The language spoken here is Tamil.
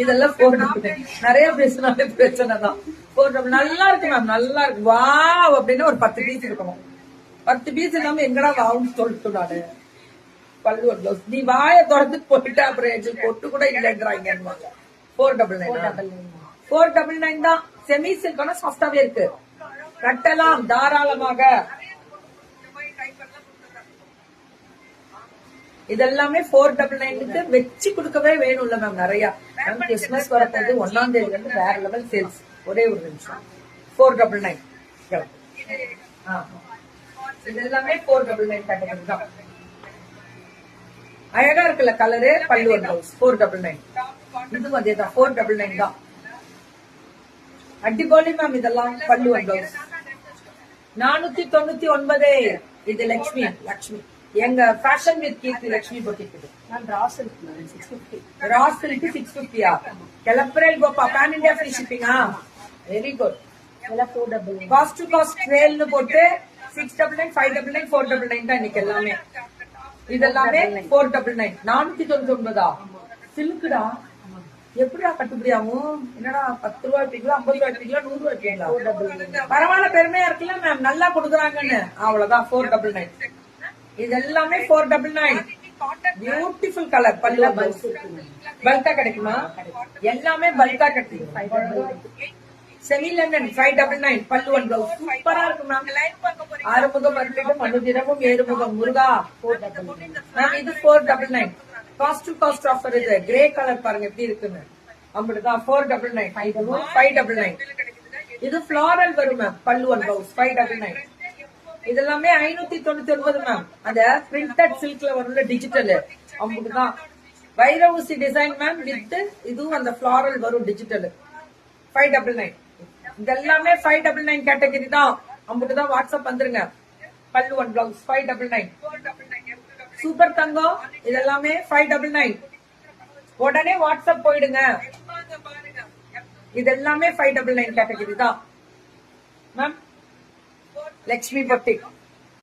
இதெல்லாம் 499 நிறைய பேசினாலே பிரச்சனை தான். 499 நல்லா இருக்கு மேம், நல்லா இருக்கு. வா அப்படின்னு ஒரு 10 பீஸ் இருக்கணும். 10 பீஸ் இல்லாம எங்கடா வாவும் சொல்லிட்டு நானு. பல்லு ஒரு பிளவுஸ் நீ வாய தொடர்ந்து போயிட்டா அப்புறம் எங்களுக்கு பொட்டு கூட இல்லைன்றாங்க. 499 499 தான். செமி சில்கான சாஃப்டாவே இருக்கு, கட்டலாம் தாராளமாக. இதெல்லாமே 499க்கு வச்சு கொடுக்கவே வேணும்ல மேம். நிறைய கிறிஸ்துமஸ் வரப்போது 1ஆம் தேதியில இருந்து வேற லெவல் சேல்ஸ். ஒரே ஒரு நிமிஷம். 499 இதெல்லாமே 499 கேட்டகரி தான். அழகா இருக்குல்ல கலரு. பல்லு ஒரு பிளவுஸ் 499. இதுவும் அதே தான் 499 தான். அடிபொலி மேம். இதெல்லாம் பல்லு ஒரு பிளவுஸ் 499. இது லட்சுமி எங்க fashion with Keerthi Lakshmi boutique. ராஸ் சில்க் 650. கெலப்ரேல் கோப்பா பேன் இந்தியா ஃப்ரீ ஷிப்பிங்கா? Very good. Coast to coast ட்ரேல்னு போட்டு 699 599 499 தான் இன்னைக்கு எல்லாமே. இதெல்லாமே 499. 499 சில்குடா. எப்படிடா கட்டுப்படியாகும்? என்னடா 10 ரூபாய் எடுத்தீங்களா, 50 ரூபாய் எடுத்தீங்களா, 100 ரூபாய் எடுத்தீங்களா? பரவாயில்ல, பெருமையா இருக்குல்ல மேம், நல்லா கொடுக்குறாங்கன்னு. அவ்வளவுதான் 499. இது எல்லாமே 499. Beautiful colour. பல்லு பல்கா கிடைக்குமா? எல்லாமே பல்கா கிடைக்கும். Semi London 599. பல்லு ஒன் பிளவுஸ் சூப்பரா இருக்கு மேம். ஆறுமுகம் அருளிடம் அனுதினமும் ஏறுமுகம் முருகா. மேம் இது 499. Cost to cost offer. இது கிரே கலர் பாருங்க எப்படி இருக்குன்னு. அப்படிதான் 499. 599. இது ஃபிளாரல் வரும் மேம். பல்லு ஒன் பிளவுஸ் 599. இதெல்லாமே 599 மேம். அந்த பிரிண்டட் சில்க்ல வரும்ல டிஜிட்டல், அப்படிதான். வைர ஊசி டிசைன் மேம் வித் இதுவும் அந்த ஃபிளாரல் வரும் டிஜிட்டல். 599. இதெல்லாமே 599 கேட்டகரி தான். அப்படிதான். வாட்ஸ்அப் வந்துருங்க. பல்லு ஒன் பிளவுஸ் 599. சூப்பர் தங்கம். இதெல்லாமே 599. உடனே வாட்ஸ்அப் போயிடுங்க. இதெல்லாமே 599 கேட்டகரி தான் மேம். லட்சுமி பொட்டிக்